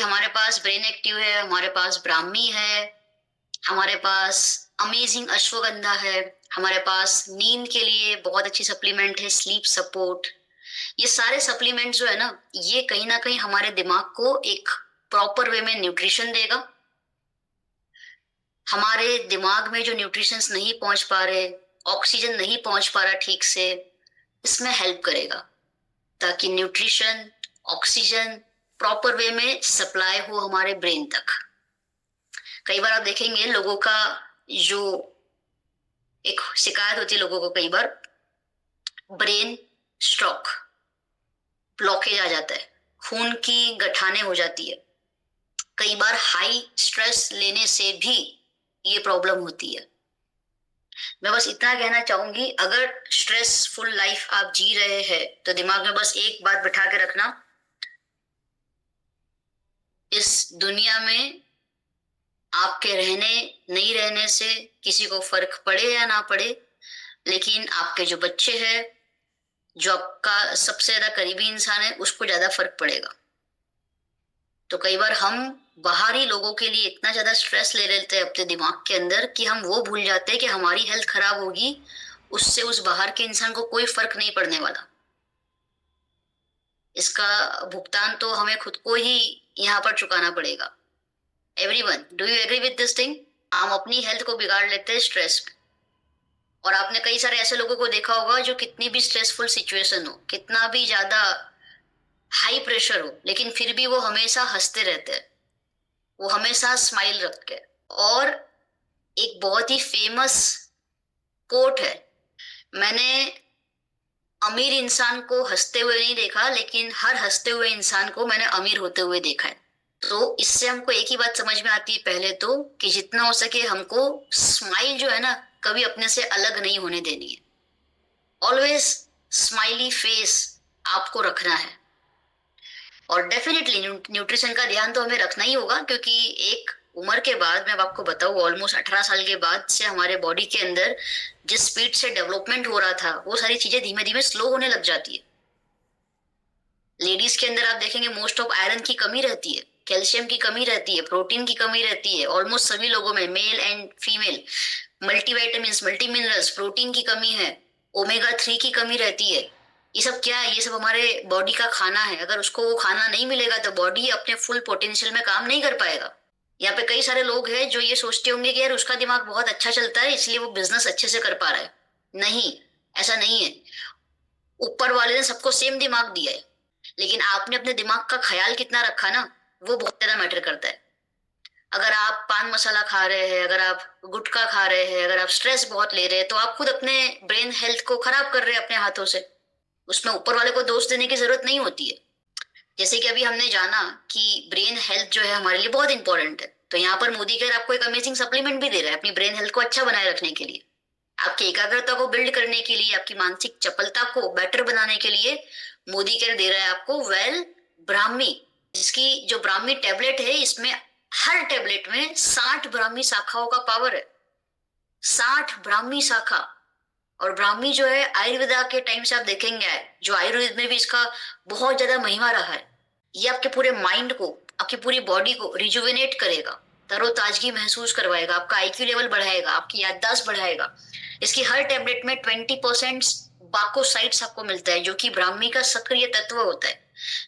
हमारे पास brain active है, हमारे पास ब्राह्मी है, हमारे पास अमेजिंग अश्वगंधा है, हमारे पास नींद के लिए बहुत अच्छी सप्लीमेंट है स्लीप सपोर्ट। ये सारे सप्लीमेंट जो है ना, ये कहीं ना कहीं हमारे दिमाग को एक प्रॉपर वे में न्यूट्रिशन देगा। हमारे दिमाग में जो न्यूट्रिशंस नहीं पहुंच पा रहे, ऑक्सीजन नहीं पहुंच पा रहा ठीक से, इसमें हेल्प करेगा ताकि न्यूट्रिशन, ऑक्सीजन प्रॉपर वे में सप्लाई हो हमारे ब्रेन तक। कई बार आप देखेंगे लोगों का जो एक शिकायत होती है लोगों को, कई बार ब्रेन स्ट्रोक, ब्लॉकेज आ जाता है, खून की गठाने हो जाती है। कई बार हाई स्ट्रेस लेने से भी ये प्रॉब्लम होती है। मैं बस इतना कहना चाहूंगी, अगर स्ट्रेसफुल लाइफ आप जी रहे हैं तो दिमाग में बस एक बात बिठा के रखना, इस दुनिया में आपके रहने नहीं रहने से किसी को फर्क पड़े या ना पड़े, लेकिन आपके जो बच्चे हैं, जो आपका सबसे ज्यादा करीबी इंसान है, उसको ज्यादा फर्क पड़ेगा। तो कई बार हम बाहरी लोगों के लिए इतना ज्यादा स्ट्रेस ले लेते हैं अपने दिमाग के अंदर कि हम वो भूल जाते हैं कि हमारी हेल्थ खराब होगी, उससे उस बाहर के इंसान को कोई फर्क नहीं पड़ने वाला। इसका भुगतान तो हमें खुद को ही यहाँ पर चुकाना पड़ेगा। Everyone, do you agree with this thing? हम अपनी हेल्थ को बिगाड़ लेते हैं स्ट्रेस। और आपने कई सारे ऐसे लोगों को देखा होगा जो कितनी भी स्ट्रेसफुल सिचुएशन हो, कितना भी ज्यादा हाई प्रेशर हो, लेकिन फिर भी वो हमेशा हंसते रहते हैं, वो हमेशा स्माइल रख के। और एक बहुत ही फेमस कोट है, मैंने अमीर इंसान को हंसते हुए नहीं देखा, लेकिन हर हंसते हुए इंसान को मैंने अमीर होते हुए देखा है। तो इससे हमको एक ही बात समझ में आती है, पहले तो कि जितना हो सके हमको स्माइल जो है ना, कभी अपने से अलग नहीं होने देनी है। ऑलवेज स्माइली फेस आपको रखना है। और डेफिनेटली न्यूट्रिशन का ध्यान तो हमें रखना ही होगा, क्योंकि एक उम्र के बाद, मैं आपको बताऊं, ऑलमोस्ट 18 साल के बाद से हमारे बॉडी के अंदर जिस स्पीड से डेवलपमेंट हो रहा था, वो सारी चीजें धीमे धीमे स्लो होने लग जाती है। लेडीज के अंदर आप देखेंगे मोस्ट ऑफ आयरन की कमी रहती है, कैल्शियम की कमी रहती है, प्रोटीन की कमी रहती है। ऑलमोस्ट सभी लोगों में, male and female, multivitamins, multi minerals, protein की कमी है, ओमेगा 3 की कमी रहती है। ये सब क्या है? ये सब हमारे बॉडी का खाना है। अगर उसको वो खाना नहीं मिलेगा तो बॉडी अपने फुल पोटेंशियल में काम नहीं कर पाएगा। यहाँ पे कई सारे लोग हैं जो ये सोचते होंगे कि यार उसका दिमाग बहुत अच्छा चलता है इसलिए वो बिजनेस अच्छे से कर पा रहा है। नहीं, ऐसा नहीं है। ऊपर वाले ने सबको सेम दिमाग दिया है, लेकिन आपने अपने दिमाग का ख्याल कितना रखा ना, वो बहुत ज्यादा मैटर करता है। अगर आप पान मसाला खा रहे हैं, अगर आप गुटखा खा रहे हैं, अगर आप स्ट्रेस बहुत ले रहे हैं, तो आप खुद अपने ब्रेन हेल्थ को खराब कर रहे हैं अपने हाथों से। उसमें ऊपर वाले को दोष देने की जरूरत नहीं होती है। जैसे कि अभी हमने जाना कि ब्रेन हेल्थ जो है हमारे लिए बहुत इंपॉर्टेंट है, तो यहाँ पर मोदी केयर आपको एक अमेजिंग सप्लीमेंट भी दे रहा है अपनी ब्रेन हेल्थ को अच्छा बनाए रखने के लिए, आपकी एकाग्रता को बिल्ड करने के लिए, आपकी मानसिक चपलता को बेटर बनाने के लिए। मोदी केयर दे रहा है आपको वेल ब्राह्मी, जिसकी जो ब्राह्मी टेबलेट है, इसमें हर टेबलेट में 60 ब्राह्मी शाखाओं का पावर है। 60 ब्राह्मी शाखा। और ब्राह्मी जो है आयुर्वेदा के टाइम से आप देखेंगे, जो आयुर्वेद में भी इसका बहुत ज्यादा महिमा रहा है। ये आपके पूरे माइंड को, आपकी पूरी बॉडी को रिजुविनेट करेगा, तरोताजगी महसूस करवाएगा, आपका आईक्यू लेवल बढ़ाएगा, आपकी याददाश्त बढ़ाएगा। इसकी हर टेबलेट में 20% बाकोसाइट्स आपको मिलता है, जो कि ब्राह्मी का सक्रिय तत्व होता है,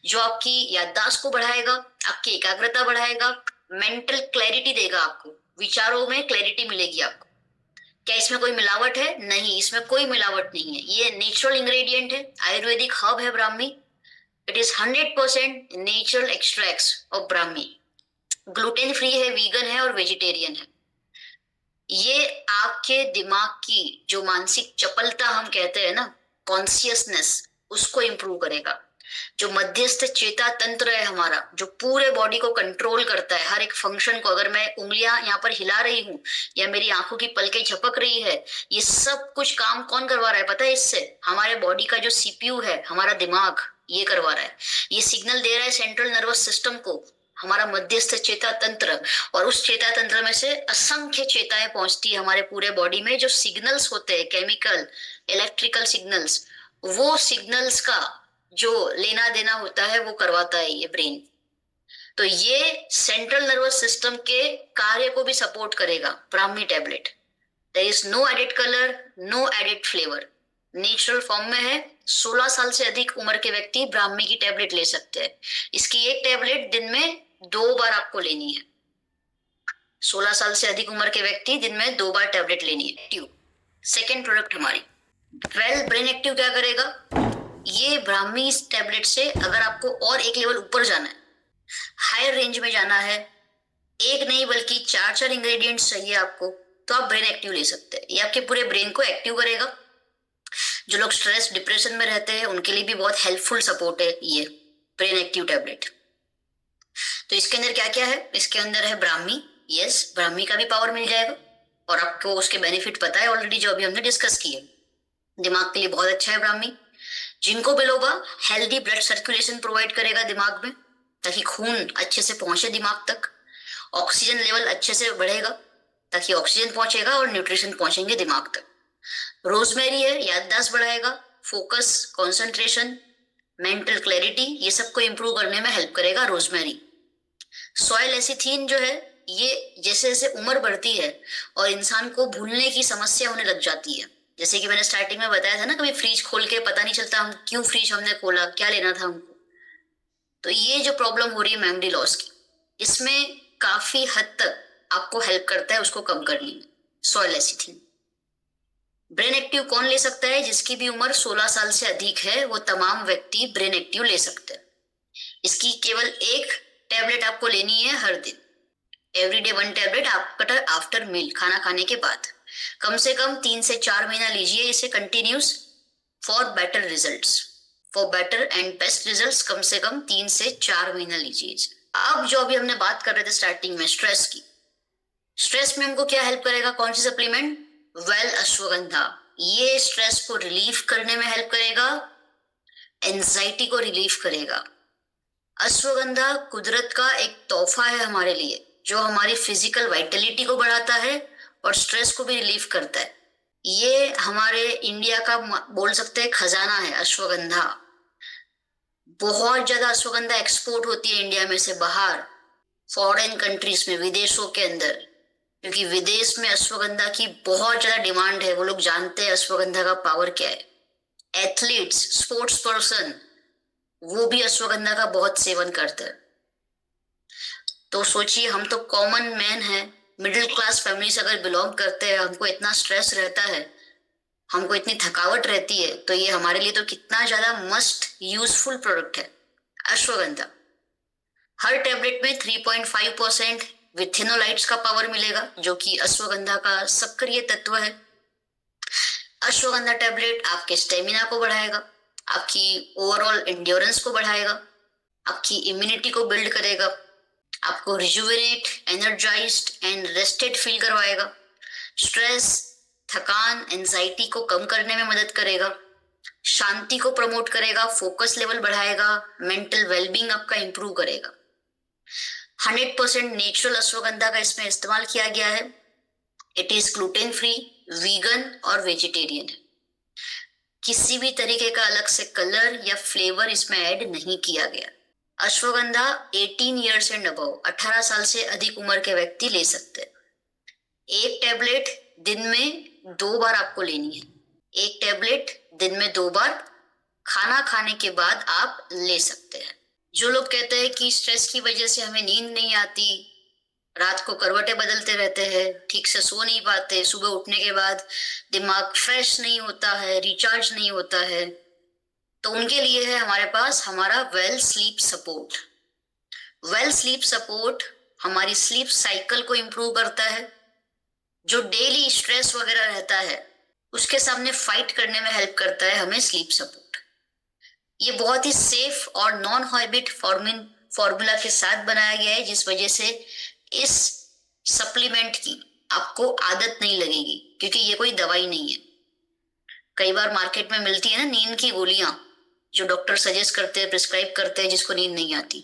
जो आपकी याददाश्त को बढ़ाएगा, आपकी एकाग्रता बढ़ाएगा, मेंटल क्लैरिटी देगा, आपको विचारों में क्लैरिटी मिलेगी आपको। क्या इसमें कोई मिलावट है? नहीं, इसमें कोई मिलावट नहीं है। ये नेचुरल इंग्रेडिएंट है, आयुर्वेदिक हर्ब है Brahmi. It is 100% natural extracts of Brahmi. Gluten free है, वीगन है और वेजिटेरियन है। ये आपके दिमाग की जो मानसिक चपलता हम कहते हैं ना, कॉन्सियसनेस, उसको इंप्रूव करेगा। जो मध्यस्थ चेता तंत्र है हमारा, जो पूरे बॉडी को कंट्रोल करता है, हर एक फंक्शन को, अगर मैं उंगलियां यहाँ पर हिला रही हूँ या मेरी आंखों की पलकें झपक रही है, ये सब कुछ काम कौन करवा रहा है पता है? इससे हमारे बॉडी का जो सीपीयू है, हमारा दिमाग, ये करवा रहा है। ये सिग्नल दे रहा है सेंट्रल नर्वस सिस्टम को, हमारा मध्यस्थ चेता तंत्र। और उस चेता तंत्र में से असंख्य चेताएं पहुंचती है हमारे पूरे बॉडी में, जो सिग्नल्स होते हैं, केमिकल, इलेक्ट्रिकल सिग्नल्स, वो सिग्नल्स का जो लेना देना होता है वो करवाता है ये ब्रेन। तो ये सेंट्रल नर्वस सिस्टम के कार्य को भी सपोर्ट करेगा Brahmi tablet. There is no added colour, no added flavour, natural form में है। 16 साल से अधिक उम्र के व्यक्ति ब्राह्मी की टैबलेट ले सकते हैं। इसकी एक टैबलेट दिन में 2 बार आपको लेनी है। 16 साल से अधिक उम्र के व्यक्ति दिन में 2 बार टैबलेट लेनी है। एक्टिव सेकेंड प्रोडक्ट हमारी वेल ब्रेन एक्टिव क्या करेगा, ये ब्राह्मी टैबलेट से अगर आपको और एक लेवल ऊपर जाना है, हायर रेंज में जाना है, एक नहीं बल्कि 4 इंग्रेडिएंट्स चाहिए आपको, तो आप ब्रेन एक्टिव ले सकते हैं। ये आपके पूरे ब्रेन को एक्टिव करेगा। जो लोग स्ट्रेस डिप्रेशन में रहते हैं उनके लिए भी बहुत हेल्पफुल सपोर्ट है ये ब्रेन एक्टिव टैबलेट। तो इसके अंदर क्या क्या है, इसके अंदर है ब्राह्मी। यस, ब्राह्मी का भी पावर मिल जाएगा और आपको उसके बेनिफिट पता है ऑलरेडी, जो अभी हमने डिस्कस किए। दिमाग के लिए बहुत अच्छा है ब्राह्मी। जिनको भी लोग हेल्दी ब्लड सर्कुलेशन प्रोवाइड करेगा दिमाग में, ताकि खून अच्छे से पहुंचे दिमाग तक। ऑक्सीजन लेवल अच्छे से बढ़ेगा ताकि ऑक्सीजन पहुंचेगा और न्यूट्रिशन पहुंचेंगे दिमाग तक। रोजमेरी है, याददाश्त बढ़ाएगा, फोकस, कंसंट्रेशन, मेंटल क्लैरिटी, ये सबको इंप्रूव करने में हेल्प करेगा रोजमेरी। सॉयल एसिथीन जो है, ये जैसे जैसे उम्र बढ़ती है और इंसान को भूलने की समस्या होने लग जाती है, जैसे कि मैंने स्टार्टिंग में बताया था ना, कभी फ्रिज खोल के पता नहीं चलता हम क्यों फ्रिज हमने खोला, क्या लेना था हमको। तो ये जो प्रॉब्लम हो रही है मेमोरी लॉस की, इसमें काफी हद तक आपको हेल्प करता है उसको कम करने में सॉयल एसिथीन। ब्रेन एक्टिव कौन ले सकता है, जिसकी भी उम्र 16 साल से अधिक है वो तमाम व्यक्ति ब्रेन एक्टिव ले सकते हैं। इसकी केवल एक टैबलेट आपको लेनी है हर दिन, एवरीडे 1 टैबलेट आफ्टर मील, खाना खाने के बाद। कम से कम 3 से 4 महीना लीजिए इसे continuous for better results, for better and best results. कम से कम 3 से 4 महीना लीजिए इसे। अब जो अभी हमने बात कर रहे थे स्टार्टिंग में स्ट्रेस की, स्ट्रेस में हमको क्या हेल्प करेगा, कौन सी सप्लीमेंट, वेल अश्वगंधा। ये स्ट्रेस को रिलीफ करने में हेल्प करेगा, एंजाइटी को रिलीफ करेगा। अश्वगंधा कुदरत का एक तोहफा है हमारे लिए, जो हमारी फिजिकल वाइटलिटी को बढ़ाता है और स्ट्रेस को भी रिलीफ करता है। ये हमारे इंडिया का बोल सकते हैं खजाना है अश्वगंधा। बहुत ज्यादा अश्वगंधा एक्सपोर्ट होती है इंडिया में से बाहर, फॉरेन कंट्रीज में, विदेशों के अंदर, क्योंकि विदेश में अश्वगंधा की बहुत ज्यादा डिमांड है। वो लोग जानते हैं अश्वगंधा का पावर क्या है। एथलीट्स, स्पोर्ट्स पर्सन, वो भी अश्वगंधा का बहुत सेवन करते हैं। तो सोचिए, हम तो कॉमन मैन हैं, मिडिल क्लास फैमिली से अगर बिलोंग करते हैं, हमको इतना स्ट्रेस रहता है, हमको इतनी थकावट रहती है, तो ये हमारे लिए तो कितना ज्यादा मस्ट यूजफुल प्रोडक्ट है अश्वगंधा। हर टैबलेट में 3.5% विथेनोलाइट्स का पावर मिलेगा, जो कि अश्वगंधा का सक्रिय तत्व है। अश्वगंधा टैबलेट आपके स्टेमिना को बढ़ाएगा, आपकी ओवरऑल एंड्योरेंस को बढ़ाएगा, आपकी इम्यूनिटी को बिल्ड करेगा, आपको rejuvenate, energised and rested feel करवाएगा, स्ट्रेस, थकान, एंजाइटी को कम करने में मदद करेगा, शांति को प्रमोट करेगा, फोकस लेवल बढ़ाएगा, मेंटल वेलबींग आपका इंप्रूव करेगा। 100% नेचुरल अश्वगंधा का इसमें इस्तेमाल किया गया है। It is gluten free, vegan और वेजिटेरियन है। किसी भी तरीके का अलग से कलर या फ्लेवर इसमें ऐड नहीं किया गया। अश्वगंधा 18 ईयर्स एंड अबव, 18 साल से अधिक उम्र के व्यक्ति ले सकते हैं। एक टैबलेट दिन में 2 बार आपको लेनी है। एक टैबलेट दिन में 2 बार खाना खाने के बाद आप ले सकते हैं। जो लोग कहते हैं कि स्ट्रेस की वजह से हमें नींद नहीं आती, रात को करवटें बदलते रहते हैं, ठीक से सो नहीं पाते, सुबह उठने के बाद दिमाग फ्रेश नहीं होता है, रिचार्ज नहीं होता है, तो उनके लिए है हमारे पास हमारा well sleep support. Well sleep support हमारी स्लीप साइकिल को इंप्रूव करता है। जो डेली स्ट्रेस वगैरह रहता है उसके सामने फाइट करने में हेल्प करता है हमें स्लीप सपोर्ट। ये बहुत ही सेफ और नॉन हैबिट फॉर्मूला के साथ बनाया गया है, जिस वजह से इस सप्लीमेंट की आपको आदत नहीं लगेगी, क्योंकि ये कोई दवाई नहीं है। कई बार मार्केट में मिलती है ना नींद की गोलियां, जो डॉक्टर सजेस्ट करते हैं, प्रिस्क्राइब करते हैं, जिसको नींद नहीं आती।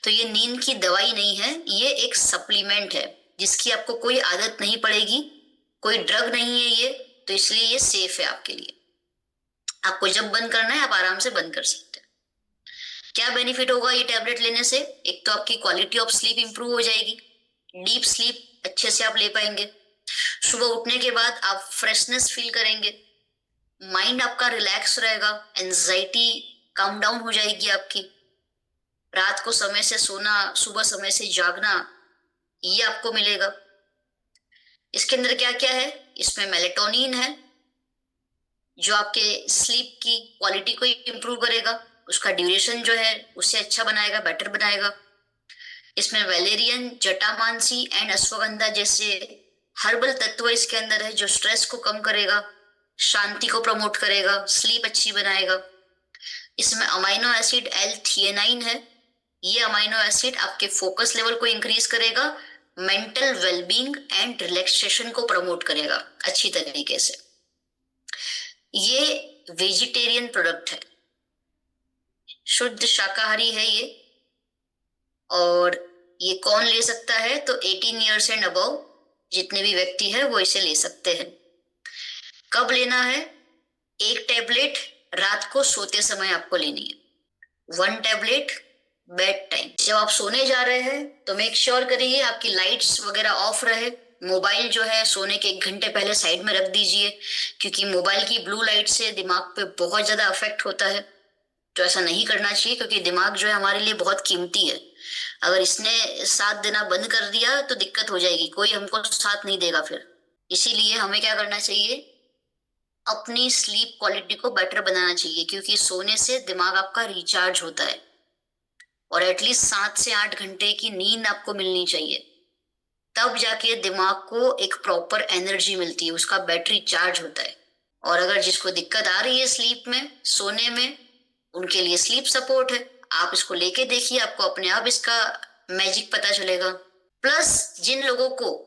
तो ये नींद की दवाई नहीं है, ये एक सप्लीमेंट है जिसकी आपको कोई आदत नहीं पड़ेगी, कोई ड्रग नहीं है ये, तो इसलिए ये सेफ है आपके लिए। आपको जब बंद करना है आप आराम से बंद कर सकते हैं। क्या बेनिफिट होगा ये टैबलेट लेने से? एक तो आपकी क्वालिटी ऑफ स्लीप इंप्रूव हो जाएगी, डीप स्लीप अच्छे से आप ले पाएंगे, सुबह उठने के बाद आप फ्रेशनेस फील करेंगे, माइंड आपका रिलैक्स रहेगा, एंजाइटी कम डाउन हो जाएगी आपकी, रात को समय से सोना, सुबह समय से जागना, ये आपको मिलेगा। इसके अंदर क्या क्या है? इसमें मेलेटोनिन है जो आपके स्लीप की क्वालिटी को इंप्रूव करेगा, उसका ड्यूरेशन जो है उससे अच्छा बनाएगा, बेटर बनाएगा। इसमें वैलेरियन, जटामांसी एंड अश्वगंधा जैसे हर्बल तत्व इसके अंदर है जो स्ट्रेस को कम करेगा, शांति को प्रमोट करेगा, स्लीप अच्छी बनाएगा। इसमें अमाइनो एसिड L-थियानाइन है, ये अमाइनो एसिड आपके फोकस लेवल को इंक्रीज करेगा, मेंटल वेलबींग एंड रिलैक्सेशन को प्रमोट करेगा अच्छी तरीके से। ये वेजिटेरियन प्रोडक्ट है, शुद्ध शाकाहारी है ये, और ये कौन ले सकता है? तो 18 ईयर्स एंड अबव जितने भी व्यक्ति है वो इसे ले सकते हैं। कब लेना है? एक टैबलेट रात को सोते समय आपको लेनी है, 1 टैबलेट बेड टाइम। जब आप सोने जा रहे हैं तो मेक श्योर करिए आपकी लाइट्स वगैरह ऑफ रहे, मोबाइल जो है सोने के 1 घंटे पहले साइड में रख दीजिए, क्योंकि मोबाइल की ब्लू लाइट से दिमाग पे बहुत ज्यादा अफेक्ट होता है। तो ऐसा नहीं करना चाहिए, क्योंकि दिमाग जो है हमारे लिए बहुत कीमती है। अगर इसने साथ देना बंद कर दिया तो दिक्कत हो जाएगी, कोई हमको साथ नहीं देगा फिर। इसीलिए हमें क्या करना चाहिए? अपनी स्लीप क्वालिटी को बेटर बनाना चाहिए, क्योंकि सोने से दिमाग आपका रिचार्ज होता है, और एटलीस्ट 7 से 8 घंटे की नींद आपको मिलनी चाहिए, तब जाके दिमाग को एक प्रॉपर एनर्जी मिलती है, उसका बैटरी चार्ज होता है। और अगर जिसको दिक्कत आ रही है स्लीप में, सोने में, उनके लिए स्लीप सपोर्ट है, आप इसको लेके देखिए, आपको अपने आप इसका मैजिक पता चलेगा। प्लस जिन लोगों को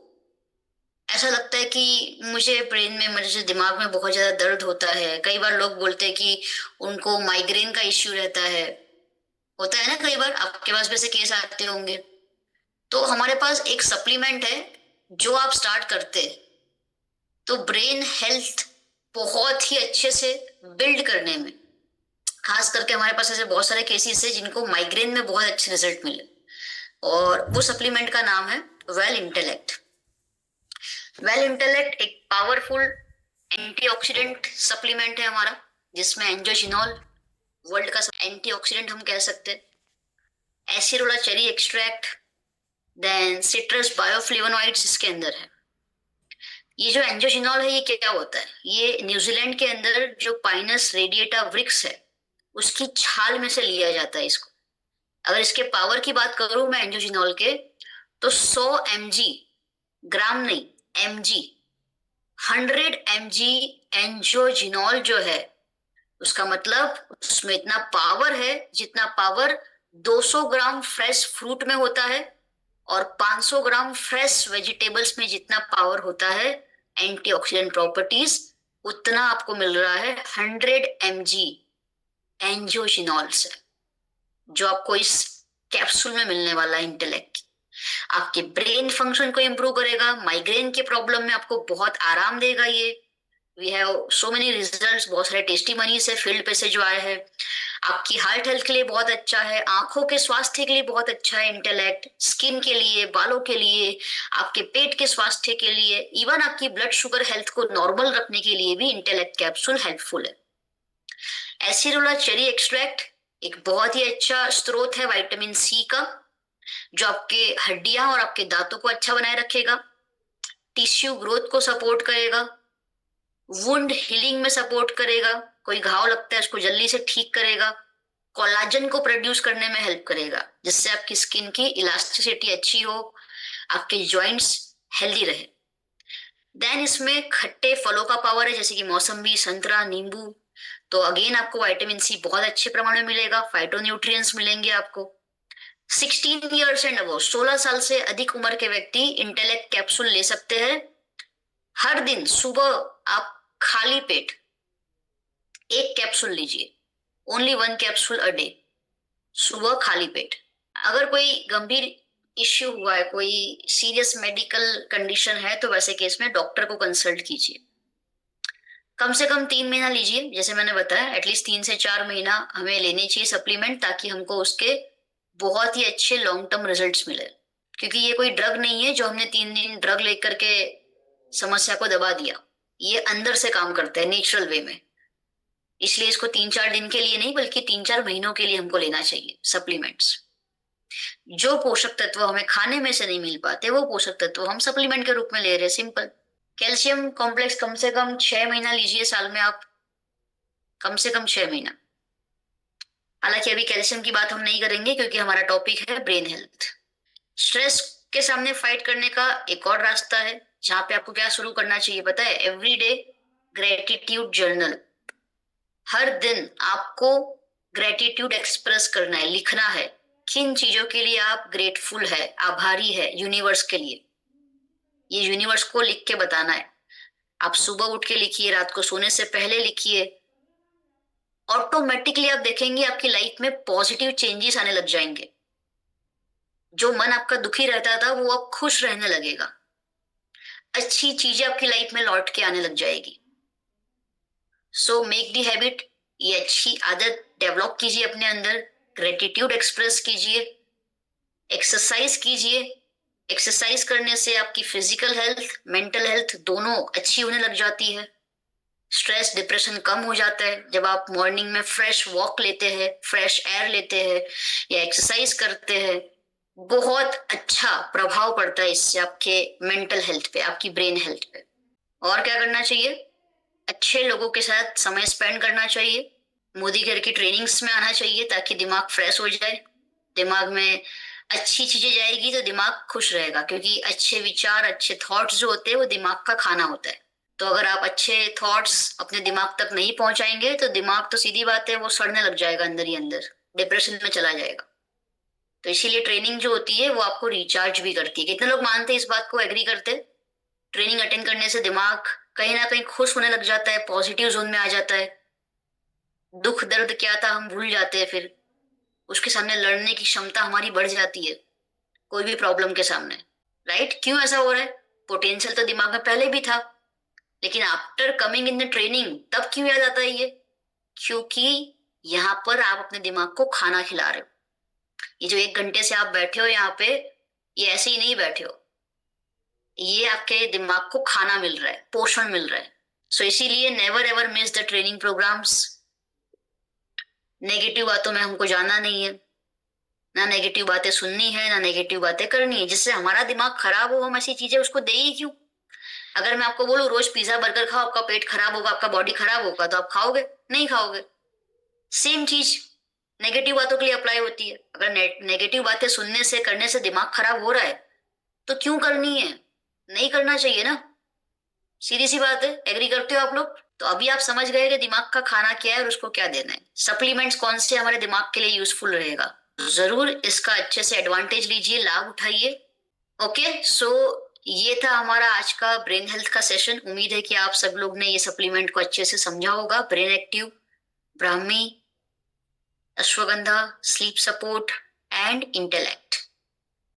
ऐसा लगता है कि मुझे ब्रेन में, मुझे दिमाग में बहुत ज्यादा दर्द होता है, कई बार लोग बोलते हैं कि उनको माइग्रेन का इश्यू रहता है, होता है ना, कई बार आपके पास वैसे केस आते होंगे, तो हमारे पास एक सप्लीमेंट है जो आप स्टार्ट करते हैं तो ब्रेन हेल्थ बहुत ही अच्छे से बिल्ड करने में, खास करके हमारे पास ऐसे बहुत सारे केसेस है जिनको माइग्रेन में बहुत अच्छे रिजल्ट मिले, और वो सप्लीमेंट का नाम है वेल इंटेलेक्ट। वेल इंटेलेक्ट एक पावरफुल एंटीऑक्सीडेंट सप्लीमेंट है हमारा, जिसमें एंजोजिनॉल, वर्ल्ड का एंटीऑक्सीडेंट हम कह सकते हैं, acerola cherry extract, then citrus bioflavonoids इसके अंदर है। ये जो एंजोजिनॉल है ये क्या होता है? ये न्यूजीलैंड के अंदर जो पाइनस रेडिएटा वृक्ष है उसकी छाल में से लिया जाता है इसको। अगर इसके पावर की बात करूं मैं एंजोजिनॉल के, तो 100 mg, ग्राम नहीं mg, 100 mg एंजोजिनॉल जो है, उसका मतलब उसमें इतना पावर है जितना पावर 200 ग्राम फ्रेश फ्रूट में होता है, और 500 ग्राम फ्रेश वेजिटेबल्स में जितना पावर होता है एंटीऑक्सीडेंट प्रॉपर्टीज, उतना आपको मिल रहा है 100 mg एंजोजिनॉल से, जो आपको इस कैप्सूल में मिलने वाला है इंटेलेक्ट। आपके ब्रेन फंक्शन को इंप्रूव करेगा, माइग्रेन के प्रॉब्लम में आपको बहुत आराम देगा ये। We have so many results, बहुत सारे टेस्टिमनीज है फील्ड पे से जो आए हैं। आपकी हार्ट हेल्थ के लिए बहुत अच्छा है, आंखों के स्वास्थ्य के लिए बहुत अच्छा है इंटेलेक्ट, स्किन के लिए, बालों के लिए, आपके पेट के स्वास्थ्य के लिए, इवन आपकी ब्लड शुगर हेल्थ को नॉर्मल रखने के लिए भी इंटेलेक्ट कैप्सूल हेल्पफुल है। एसिरोला चेरी एक्सट्रैक्ट एक बहुत ही अच्छा स्रोत है विटामिन सी का, जो आपके हड्डियां और आपके दांतों को अच्छा बनाए रखेगा, टिश्यू ग्रोथ को सपोर्ट करेगा, वुंड हीलिंग में सपोर्ट करेगा, कोई घाव लगता है उसको जल्दी से ठीक करेगा, कोलाजन को प्रोड्यूस करने में हेल्प करेगा, जिससे आपकी स्किन की इलास्टिसिटी अच्छी हो, आपके जॉइंट्स हेल्दी रहे। देन इसमें खट्टे फलों का पावर है, जैसे कि मौसम्बी, संतरा, नींबू, तो अगेन आपको विटामिन सी बहुत अच्छे प्रमाण में मिलेगा, फाइटोन्यूट्रिएंट्स मिलेंगे आपको। 16 ईयर्स एंड अबव, 16 साल से अधिक उम्र के व्यक्ति इंटेलेक्ट कैप्सूल ले सकते हैं। हर दिन सुबह आप खाली पेट 1 कैप्सूल लीजिए, ओनली 1 कैप्सूल अ डे, सुबह खाली पेट। अगर कोई गंभीर इश्यू हुआ है, कोई सीरियस मेडिकल कंडीशन है, तो वैसे केस में डॉक्टर को कंसल्ट कीजिए। कम से कम 3 महीना लीजिए, जैसे मैंने बताया एटलीस्ट 3 से 4 महीना हमें लेने चाहिए सप्लीमेंट, ताकि हमको उसके बहुत ही अच्छे लॉन्ग टर्म रिजल्ट्स मिले। क्योंकि ये कोई ड्रग नहीं है जो हमने 3 दिन ड्रग लेकर के समस्या को दबा दिया। ये अंदर से काम करता है नेचुरल वे में। इसलिए इसको 3-4 दिन के लिए नहीं बल्कि 3-4 महीनों के लिए हमको लेना चाहिए सप्लीमेंट्स। जो पोषक तत्व हमें खाने में से नहीं मिल पाते वो पोषक तत्व हम सप्लीमेंट के रूप में ले रहे हैं, सिंपल। कैल्शियम कॉम्प्लेक्स कम से कम 6 महीना लीजिए साल में आप, कम से कम 6 महीना। हालांकि अभी कैल्शियम की बात हम नहीं करेंगे क्योंकि हमारा टॉपिक है ब्रेन हेल्थ। स्ट्रेस के सामने फाइट करने का एक और रास्ता है, जहां पे आपको क्या शुरू करना चाहिए पता है? Everyday gratitude journal. हर दिन आपको ग्रेटिट्यूड एक्सप्रेस करना है, लिखना है किन चीजों के लिए आप ग्रेटफुल है, आभारी है यूनिवर्स के लिए। ये यूनिवर्स को लिख के बताना है। आप सुबह उठ के लिखिए, रात को सोने से पहले लिखिए। ऑटोमेटिकली आप देखेंगे आपकी लाइफ में पॉजिटिव चेंजेस आने लग जाएंगे। जो मन आपका दुखी रहता था वो अब खुश रहने लगेगा। अच्छी चीजें आपकी लाइफ में लौट के आने लग जाएगी। सो मेक दी हैबिट, ये अच्छी आदत डेवलप कीजिए अपने अंदर। ग्रेटिट्यूड एक्सप्रेस कीजिए, एक्सरसाइज कीजिए। एक्सरसाइज करने से आपकी फिजिकल हेल्थ, मेंटल हेल्थ दोनों अच्छी होने लग जाती है। स्ट्रेस, डिप्रेशन कम हो जाता है जब आप मॉर्निंग में फ्रेश वॉक लेते हैं, फ्रेश एयर लेते हैं या एक्सरसाइज करते हैं। बहुत अच्छा प्रभाव पड़ता है इससे आपके मेंटल हेल्थ पे, आपकी ब्रेन हेल्थ पे। और क्या करना चाहिए? अच्छे लोगों के साथ समय स्पेंड करना चाहिए। मोदी घर की ट्रेनिंग्स में आना चाहिए ताकि दिमाग फ्रेश हो जाए। दिमाग में अच्छी चीजें जाएगी तो दिमाग खुश रहेगा, क्योंकि अच्छे विचार, अच्छे थॉट्स जो होते हैं वो दिमाग का खाना होता है। तो अगर आप अच्छे थॉट्स अपने दिमाग तक नहीं पहुंचाएंगे तो दिमाग तो सीधी बात है वो सड़ने लग जाएगा अंदर ही अंदर, डिप्रेशन में चला जाएगा। तो इसीलिए ट्रेनिंग जो होती है वो आपको रिचार्ज भी करती है। कितने लोग मानते हैं इस बात को, एग्री करते हैं? ट्रेनिंग अटेंड करने से दिमाग कहीं ना कहीं खुश होने लग जाता है, पॉजिटिव जोन में आ जाता है। दुख दर्द क्या था हम भूल जाते हैं, फिर उसके सामने लड़ने की क्षमता हमारी बढ़ जाती है कोई भी प्रॉब्लम के सामने। राइट? क्यों ऐसा हो रहा है? पोटेंशियल तो दिमाग में पहले भी था, लेकिन after coming in the training तब क्यों याद आता है ये? क्योंकि यहाँ पर आप अपने दिमाग को खाना खिला रहे हो। ये जो 1 घंटे से आप बैठे हो यहाँ पे, ये ऐसे ही नहीं बैठे हो, ये आपके दिमाग को खाना मिल रहा है, पोषण मिल रहा है। सो इसीलिए never ever miss the training programmes. Negative बातों में हमको जाना नहीं है, ना नेगेटिव बातें सुननी है, ना नेगेटिव बातें करनी है। जिससे हमारा दिमाग खराब हो, हम ऐसी चीजें उसको दे ही क्यों? अगर मैं आपको बोलूं रोज पिज्जा बर्गर खाओ, आपका पेट खराब होगा, आपका बॉडी खराब होगा, तो आप खाओगे? नहीं खाओगे। सेम चीज नेगेटिव बातों के लिए अप्लाई होती है। अगर नेगेटिव बातें सुनने से, करने से दिमाग खराब हो रहा है तो क्यों करनी है? नहीं करना चाहिए ना। सीधी सी बात है। एग्री करते हो आप लोग? तो अभी आप समझ गए कि दिमाग का खाना क्या है और उसको क्या देना है। सप्लीमेंट्स कौन से हमारे दिमाग के लिए यूजफुल रहेगा, जरूर इसका अच्छे से एडवांटेज लीजिए, लाभ उठाइए। ओके, सो ये था हमारा आज का ब्रेन हेल्थ का सेशन। उम्मीद है कि आप सब लोग ने ये सप्लीमेंट को अच्छे से समझा होगा। Brain active, Brahmi, ashwagandha, sleep support and intellect.